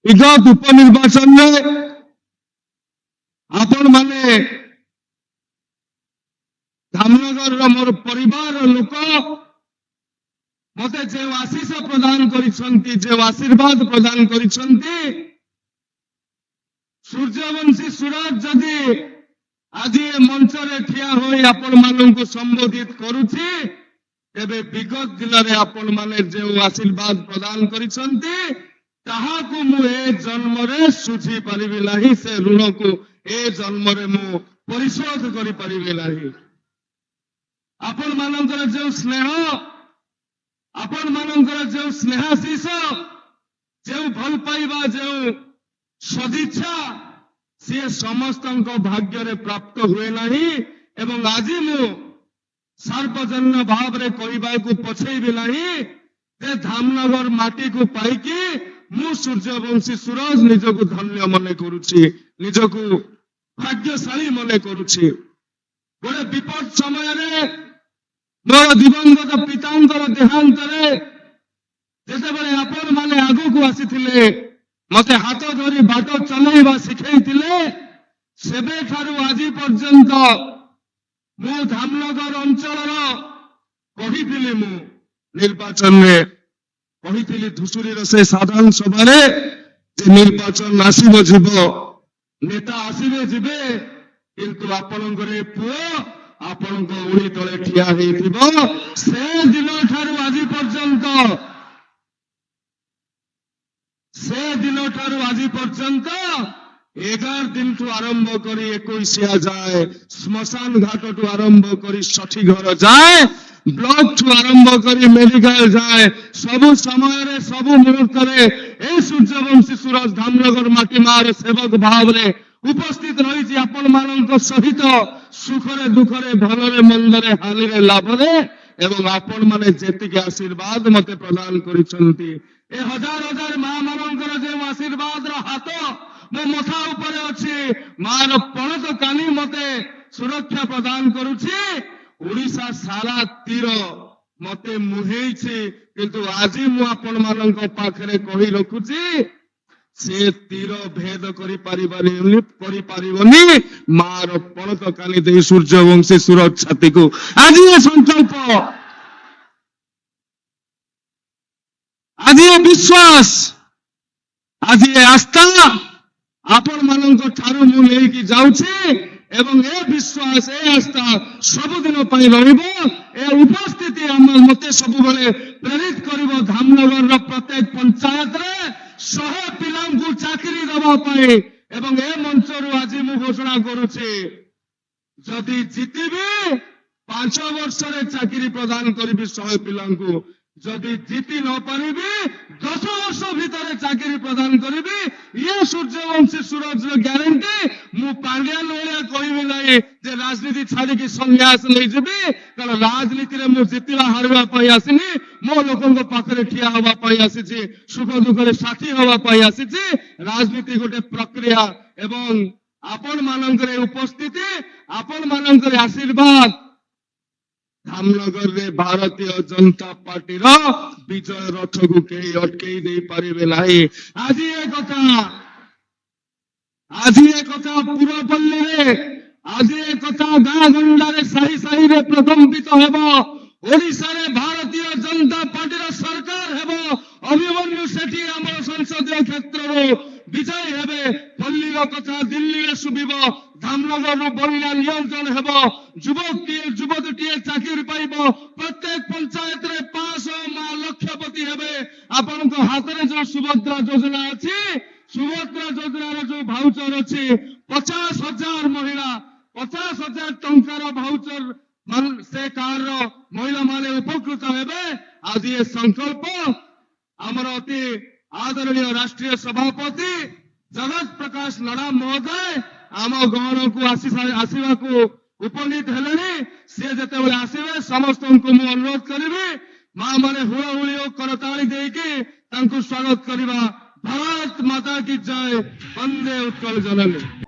विगत उपनिर्वाचन में आपण माने धामनगर मोर परिवार लोक मते जो आशीष प्रदान करिसंती जो आशीर्वाद प्रदान करिसंती सूर्यवंशी सूरज जदि आज ए मंच रे ठिया होई आपण माननको संबोधित करूछि तेबे विगत दिन रे आपण माने जो आशीर्वाद प्रदान करिसंती ताहाकु मु ए जन्म रे सुझी परिबि नाही से ऋण को ए जन्म रे मु परिशोध करि परिबि नाही आपण मानकर जो स्नेह आपण मानकर जो स्नेहाशीष जो भल पाइबा जो सदिच्छा सी समस्त भाग्य रे प्राप्त हुए नहीं एवं आज मु सार्वजन्य भाव रे कहबा को पछेबी नहीं जे धामनगर माटी को पाइकी मु सूर्यवंशी सूरज निजको धन्य मने करूछि निजको भाग्यशाली मने करूछि गोटे विपद समय रे मोर दिवंगत पितांकर देहांत रे जेतेबेले आपण माने आगु को आसीथिले मते हाथ धरी बाट चलैबा शिखैथिले सेबे ठारू आज पर्यंत मु धामनगर अंचल कहिथिली मु निर्वाचन रे कहिथिली धुसुरी से साधारण सभा रे निर्वाचन आसीबो जीवो नेता आसीबे जीवे किंतु आपणकर पुओ आपण उड़ी तले ठिया हेथिबो से दिन ठारू आज पर्यंत 11 दिन ठू आरंभ करी 21 जाए श्मशान घाट ठू आरंभ करी षठी घर जाए ब्लॉक ठू आरंभ करी मेडिकल जाए सबु समय रे सबु मुहूर्त रे ए सूर्यवंशी सूरज धामनगर माटी मार सेवक भाव रे उपस्थित रही आपण मानक सहित सुखरे दुखरे भलरे मंदरे हानिरे लाभरे एवं आपण माने जेतिके आशीर्वाद मते प्रदान करिसंती ए हजार हजार मां मानकर जे आशीर्वाद रो हाथ मो मथा ऊपर अछि मार पणत कानी मते सुरक्षा प्रदान करूछि ओडिसा सारा तीर मते मुहेछि किंतु आज मु आपण मानक पाखरे कहि रखुछि से तीर भेद करि परिबनी मार पणत कानी दे सूर्यवंशी सूरज छाती को आज ये संकल्प आज ये विश्वास आज ये आस्था आपण मानक ठारू मु लेकी जाउछि एवं ए विश्वास ए आस्था सबुदिन पई रहिबो ए उपस्थिति हम मते सब बेले प्रेरित करिवो धामनगर रो प्रत्येक पंचायत रे 100 पिलांकु चाकरी दबा पाए एवं ए मंच रु आज मु घोषणा करूछि जदि जीतिबी 5 वर्ष रे चाकरी प्रदान करिबी 100 पिलांकु जदि जीति न पारिबी 10 वर्ष भीतर चाकरी प्रदान करिबी ये सूर्यवंशी सूरज रो ग्यारंटी मु पांड्यान ओले कहबी नाही जे राजनीति छाड़ी की संन्यास नै जेबी कारण राजनीति रे मु जितिला हारवा पई आसिनी मो लोकन को पाखरे ठिया हवा पई आसी सुख दुख रे साथी हवा पई आसी राजनीति गोटे प्रक्रिया एवं आपण मानकर उपस्थिति आपण मानकर आशीर्वाद धामनगर रे भारतीय जनता पार्टी रो विजय रथ को कई अटकई दे पारिबे नाही आज ये कथा पुरपल्ली रे आज ये कथा गाँ गंडा रे साही साही रे प्रकंपित हेबो ओडिसा रे भारतीय जनता पार्टी रो सरकार हेबो अभिमन्यु सेठी हमर संसदीय क्षेत्र रो विजय हेबे पल्ली रो कथा दिल्ली रे सुबिबो धामनगर रो बन्या नियंत्रण हेबो युवती चाकरी पाइबो प्रत्येक पंचायत रे 500 मां लक्षपति हेबे आपण को हाथ रे जो सुभद्रा योजना अछि सुभद्रा योजना रो जो भाउचर अछि 50,000 महिला 50,000 टंकार भाउचर से कार रो महिला माने उपकृत हेबे आज ये संकल्प हमर अति आदरणीय राष्ट्रीय सभापति जगत प्रकाश नड़ा महोदय आम गहन को आसवा को उपनीत हेले सी जिते आसवे समस्त को मु अनुरोध करी मां माने हुड़हुड़ी और करताली देकी स्वागत करवा। भारत माता की जय, वंदे उत्कल जननी।